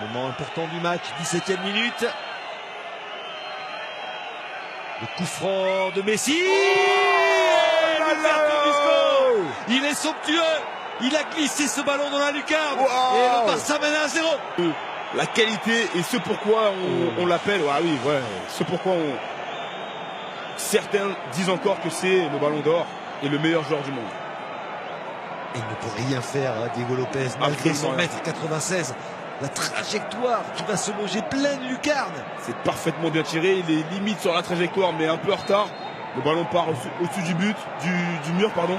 Moment important du match, 17e minute. Le coup franc de Messi. L'ouverture du score. Il est somptueux. Il a glissé ce ballon dans la lucarne. Et le Barça mène à 0. La qualité et ce pourquoi on l'appelle. Ah oui, ouais. Ce pourquoi certains disent encore que c'est le Ballon d'Or et le meilleur joueur du monde. Il ne peut rien faire, hein, Diego Lopez, malgré son mètre 96. La trajectoire qui va se loger pleine lucarne. C'est parfaitement bien tiré. Il est limite sur la trajectoire, mais un peu en retard. Le ballon part au-dessus du but, du mur, pardon.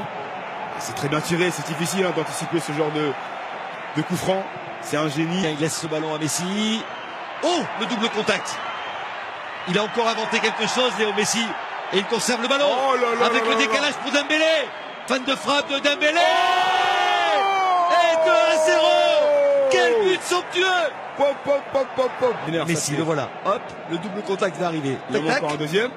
C'est très bien tiré. C'est difficile d'anticiper ce genre de coup franc. C'est un génie. Il laisse ce ballon à Messi. Oh, le double contact. Il a encore inventé quelque chose, Léo Messi. Et il conserve le ballon. Avec le décalage pour Dembélé. Fan de frappe de Dembélé. Et 2-0. Quel but somptueux. Messi, le voilà. Hop, le double contact va arriver. Il y en a encore un deuxième.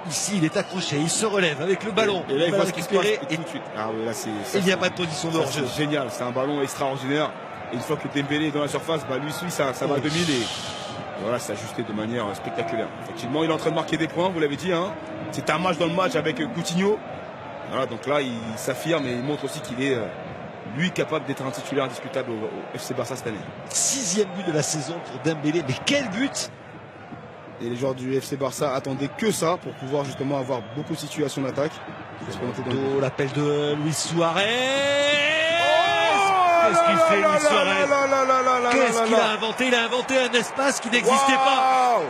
Ici, il est accroché, il se relève avec le ballon. Et là, il va récupérer et tout de suite. Ah oui, là, il n'y a pas de position de hors-jeu. C'est génial, c'est un ballon extraordinaire. Et une fois que Dembélé est dans la surface, lui, ça va à 2000 et voilà, c'est ajusté de manière spectaculaire. Effectivement, il est en train de marquer des points, vous l'avez dit. Hein. C'est un match dans le match avec Coutinho. Voilà, donc là, il s'affirme et il montre aussi qu'il est, lui, capable d'être un titulaire indiscutable au FC Barça cette année. 6e but de la saison pour Dembélé, mais quel but! Et les joueurs du FC Barça attendaient que ça pour pouvoir justement avoir beaucoup de situations d'attaque. L'appel de Luis Suarez. Qu'est-ce qu'il fait, Luis Suarez? Qu'est-ce qu'il a inventé? Il a inventé un espace qui n'existait pas.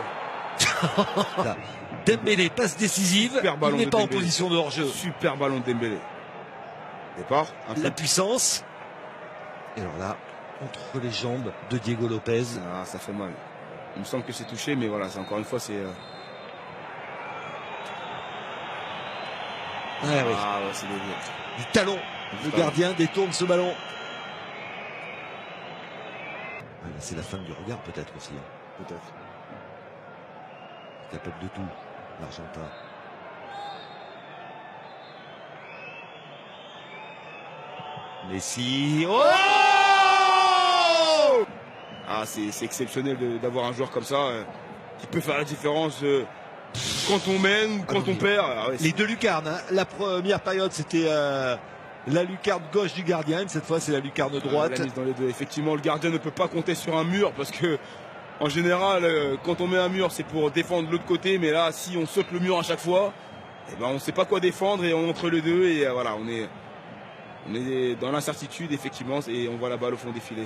Dembélé, passe décisive. Il n'est pas en position de hors-jeu. Super ballon de Dembélé. Départ. La puissance. Et alors là, contre les jambes de Diego Lopez. Ah, ça fait mal. Il me semble que c'est touché, mais voilà, encore une fois, c'est. Oui. Ah ouais, c'est du talon. Le gardien détourne ce ballon. C'est la fin du regard peut-être aussi. Peut-être. Capable de tout, l'Argentin. Messi. Oh, ah, c'est exceptionnel d'avoir un joueur comme ça qui peut faire la différence quand on mène ou quand on perd. Ah, ouais, les deux lucarnes. Hein. La première période, c'était la lucarne gauche du gardien. Cette fois, c'est la lucarne droite. La mise dans les deux. Effectivement, le gardien ne peut pas compter sur un mur parce que, en général, quand on met un mur, c'est pour défendre l'autre côté. Mais là, si on saute le mur à chaque fois, eh ben, on ne sait pas quoi défendre et on entre les deux. Et voilà, on est dans l'incertitude, effectivement, et on voit la balle au fond défiler.